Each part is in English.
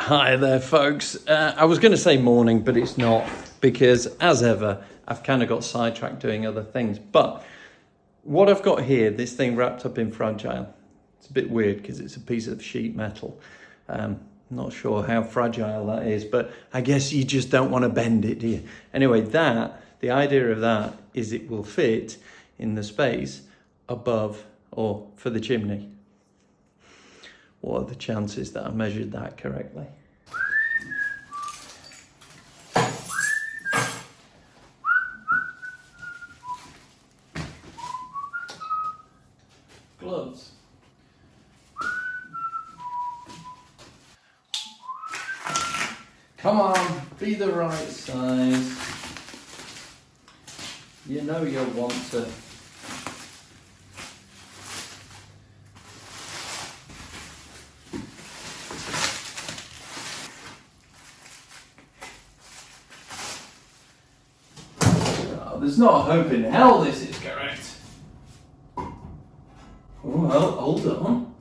Hi there, folks. I was going to say morning, but it's not, because as ever, I've kind of got sidetracked doing other things. But what I've got here, this thing wrapped up in fragile. It's a bit weird because it's a piece of sheet metal. Not sure how fragile that is, but I guess you just don't want to bend it, do you? Anyway, the idea of that is it will fit in the space above or for the chimney. What are the chances that I measured that correctly? Gloves. Come on, be the right size. You know you'll want to. There's not a hope in hell this is correct. Oh, well, hold on.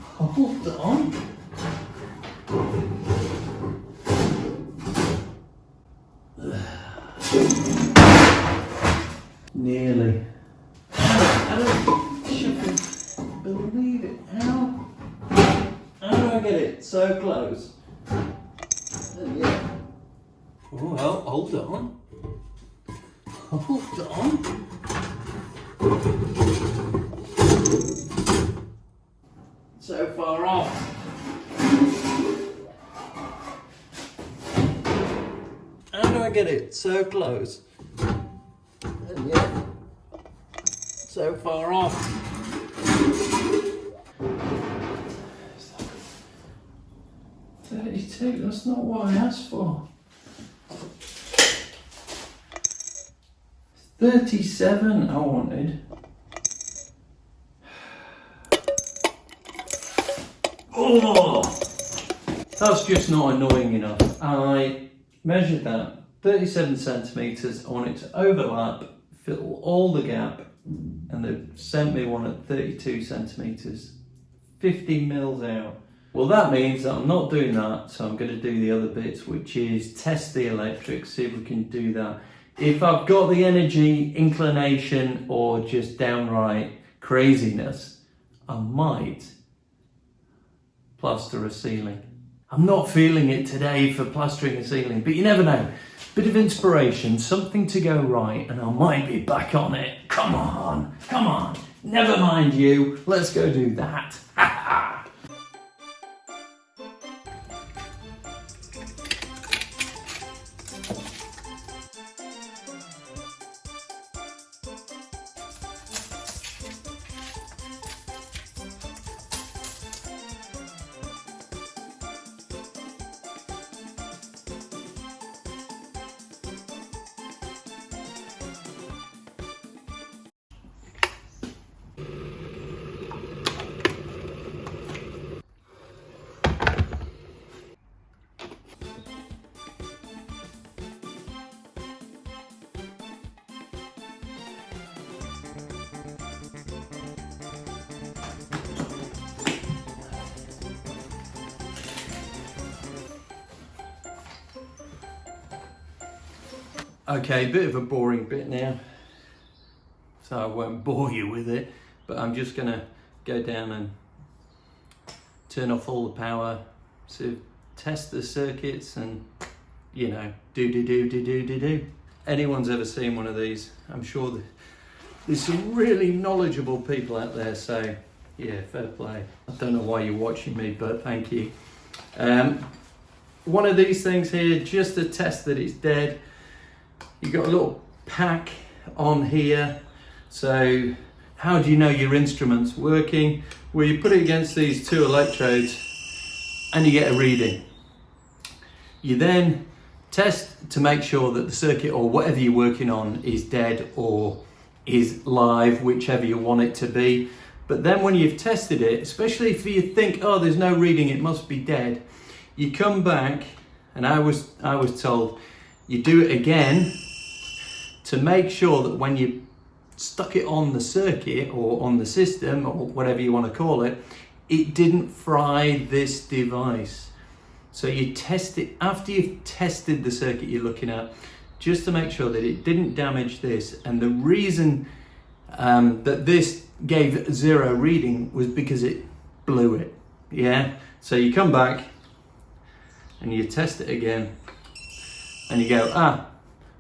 Hold on. Nearly. I don't fucking believe it. How do I get it so close? Yeah. Oh, well, hold on. Hold on. So far off. How do I get it so close? And yet, so far off. 32, that's not what I asked for. 37 I wanted. Oh, that's just not annoying enough. I measured that 37 centimetres. I want it to overlap, fill all the gap, and they've sent me one at 32 centimetres, 50 mils out. Well, that means that I'm not doing that, so I'm going to do the other bits, which is test the electrics, see if we can do that. If I've got the energy, inclination, or just downright craziness, I might plaster a ceiling. I'm not feeling it today for plastering a ceiling, but you never know. Bit of inspiration, something to go right, and I might be back on it. Come on, come on. Never mind you. Let's go do that. Ha ha. Okay, bit of a boring bit now, so I won't bore you with it, but I'm just going to go down and turn off all the power, so test the circuits and, you know, do. Anyone's ever seen one of these, I'm sure that there's some really knowledgeable people out there, so yeah, fair play. I don't know why you're watching me, but thank you. One of these things here, just to test that it's dead. You've got a little pack on here. So how do you know your instrument's working? Well, you put it against these two electrodes and you get a reading. You then test to make sure that the circuit or whatever you're working on is dead or is live, whichever you want it to be. But then when you've tested it, especially if you think, oh, there's no reading, it must be dead, you come back, and I was told, you do it again to make sure that when you stuck it on the circuit or on the system or whatever you want to call it, it didn't fry this device. So you test it after you've tested the circuit you're looking at, just to make sure that it didn't damage this. And the reason that this gave 0 reading was because it blew it. Yeah. So you come back and you test it again, and you go,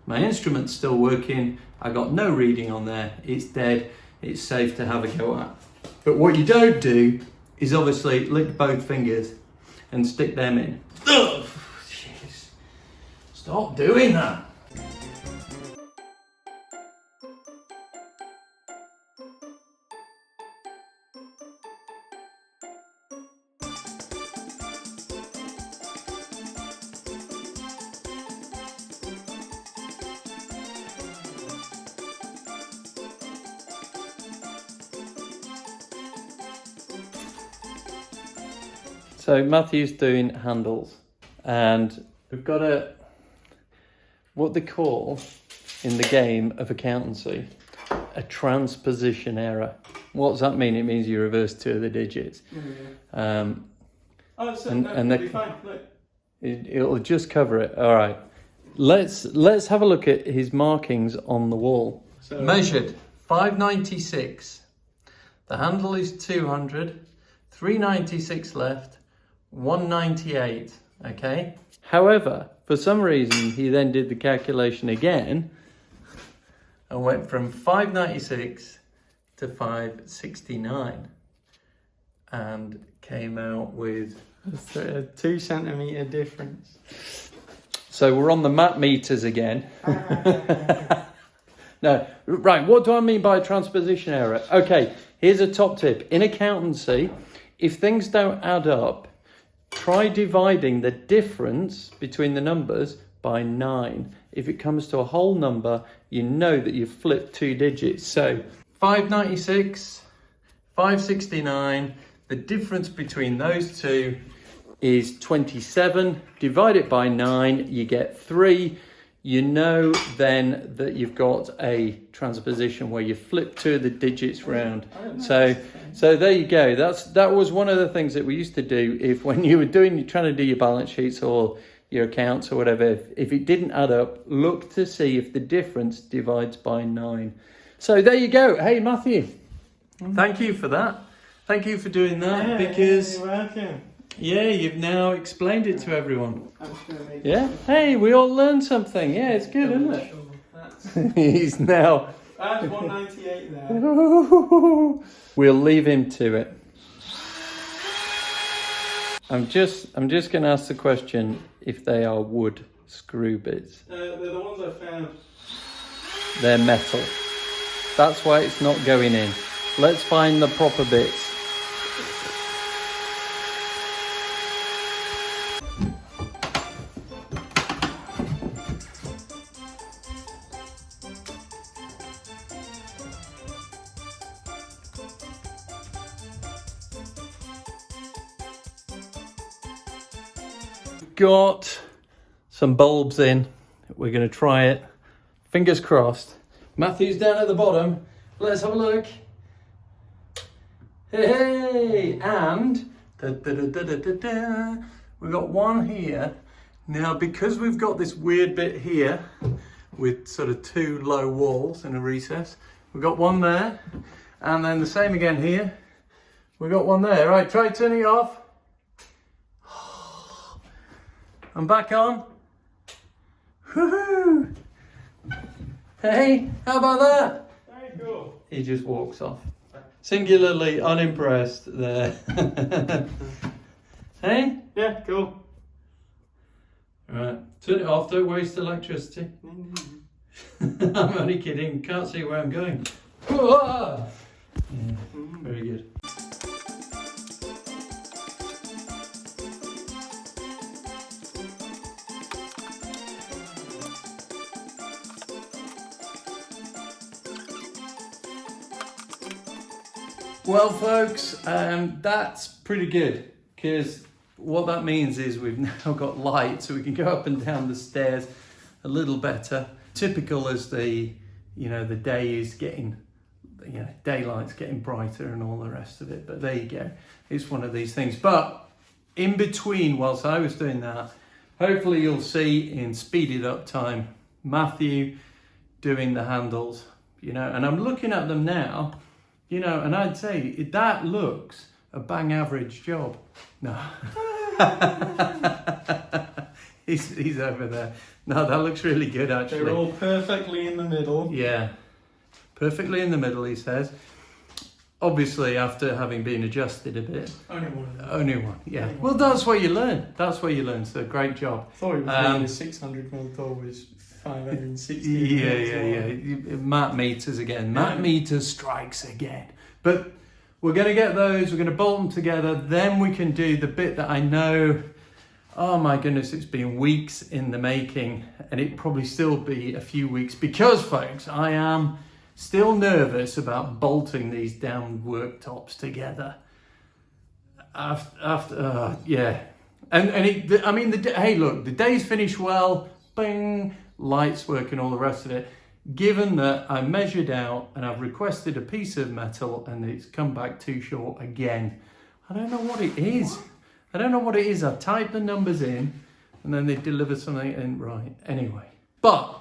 my instrument's still working. I got no reading on there. It's dead. It's safe to have a go at. But what you don't do is obviously lick both fingers and stick them in. Ugh, jeez. Stop doing that. So Matthew's doing handles, and we've got what they call in the game of accountancy, a transposition error. What does that mean? It means you reverse 2 of the digits. It'll be fine. Look. It'll just cover it. All right. Let's have a look at his markings on the wall. So, measured 596. The handle is 200. 396 left. 198. Okay. However, for some reason, he then did the calculation again and went from 596 to 569 and came out with a 2 centimetre difference. So we're on the map meters again. No, right, what do I mean by transposition error? Okay, here's a top tip. In accountancy, if things don't add up, try dividing the difference between the numbers by 9. If it comes to a whole number, you know that you've flipped 2 digits. So 596, 569, the difference between those two is 27. Divide it by 9, you get 3. You know then that you've got a transposition where you flip 2 of the digits round. So there you go. That was one of the things that we used to do when you were trying to do your balance sheets or your accounts or whatever. If it didn't add up, look to see if the difference divides by 9. So there you go. Hey Matthew, thank you for that. Thank you for doing that, because you're welcome. Yeah, you've now explained it to everyone. Yeah? Hey, we all learned something. Yeah, it's good, isn't it? He's now... That's 198 there. We'll leave him to it. I'm just going to ask the question if they are wood screw bits. They're the ones I found. They're metal. That's why it's not going in. Let's find the proper bits. Got some bulbs in. We're going to try it. Fingers crossed. Matthew's down at the bottom. Let's have a look. Hey, and we've got one here. Now, because we've got this weird bit here with sort of 2 low walls and a recess, we've got one there, and then the same again here. We've got one there. Right, try turning it off. I'm back on. Woohoo! Hey, how about that? Very cool. He just walks off. Singularly unimpressed there. Hey? Yeah, cool. Right, turn it off, don't waste electricity. I'm only kidding, can't see where I'm going. Yeah, very good. Well folks, that's pretty good, because what that means is we've now got light, so we can go up and down the stairs a little better. Typical as the day is getting, daylight's getting brighter and all the rest of it, but there you go. It's one of these things. But in between, whilst I was doing that, hopefully you'll see in speeded up time, Matthew doing the handles, you know, and I'm looking at them now, you know, and I'd say that looks a bang average job. No. he's over there. No, that looks really good actually. They're all perfectly in the middle. Yeah, perfectly in the middle, he says. Obviously, after having been adjusted a bit. Only one of them. Only one, yeah. Well, that's where you learn. That's where you learn. So, great job. I thought it was really 600 mil tall was 560. Yeah. Matt meters again. Matt meters strikes again. But we're going to get those. We're going to bolt them together. Then we can do the bit that I know. Oh my goodness, it's been weeks in the making, and it probably still be a few weeks because, folks, I am still nervous about bolting these down worktops together. Yeah, hey, look, the day's finished well. Bing, lights work and all the rest of it. Given that I measured out and I've requested a piece of metal and it's come back too short again, I don't know what it is. I don't know what it is. I type the numbers in and then they deliver something in right. Anyway, but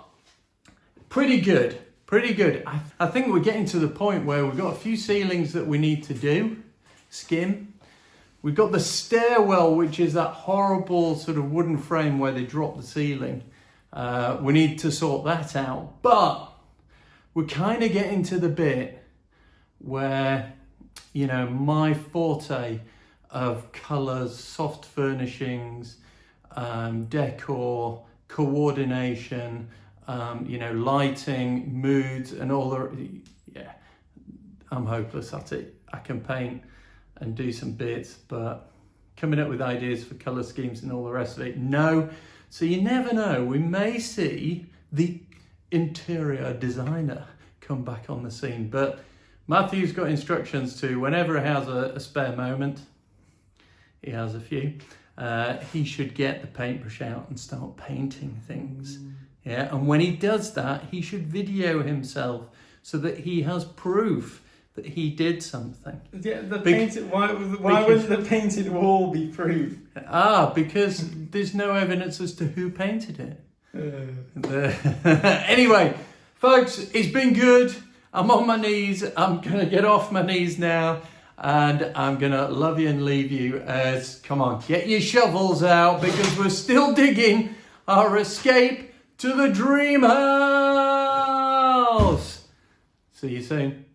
pretty good. Pretty good. I think we're getting to the point where we've got a few ceilings that we need to do, skim. We've got the stairwell, which is that horrible sort of wooden frame where they drop the ceiling. We need to sort that out. But we're kind of getting to the bit where, you know, my forte of colours, soft furnishings, decor, coordination, you know, lighting, moods, and all the, yeah, I'm hopeless at it. I can paint and do some bits, but coming up with ideas for colour schemes and all the rest of it, no. So you never know. We may see the interior designer come back on the scene, but Matthew's got instructions to, whenever he has a spare moment, he has a few, he should get the paintbrush out and start painting things. Yeah, and when he does that, he should video himself so that he has proof that he did something. Yeah, why wouldn't the painted wall be proof? Because there's no evidence as to who painted it. Anyway, folks, it's been good. I'm on my knees. I'm going to get off my knees now. And I'm going to love you and leave you as, come on, get your shovels out because we're still digging our escape to the dream house. See you soon.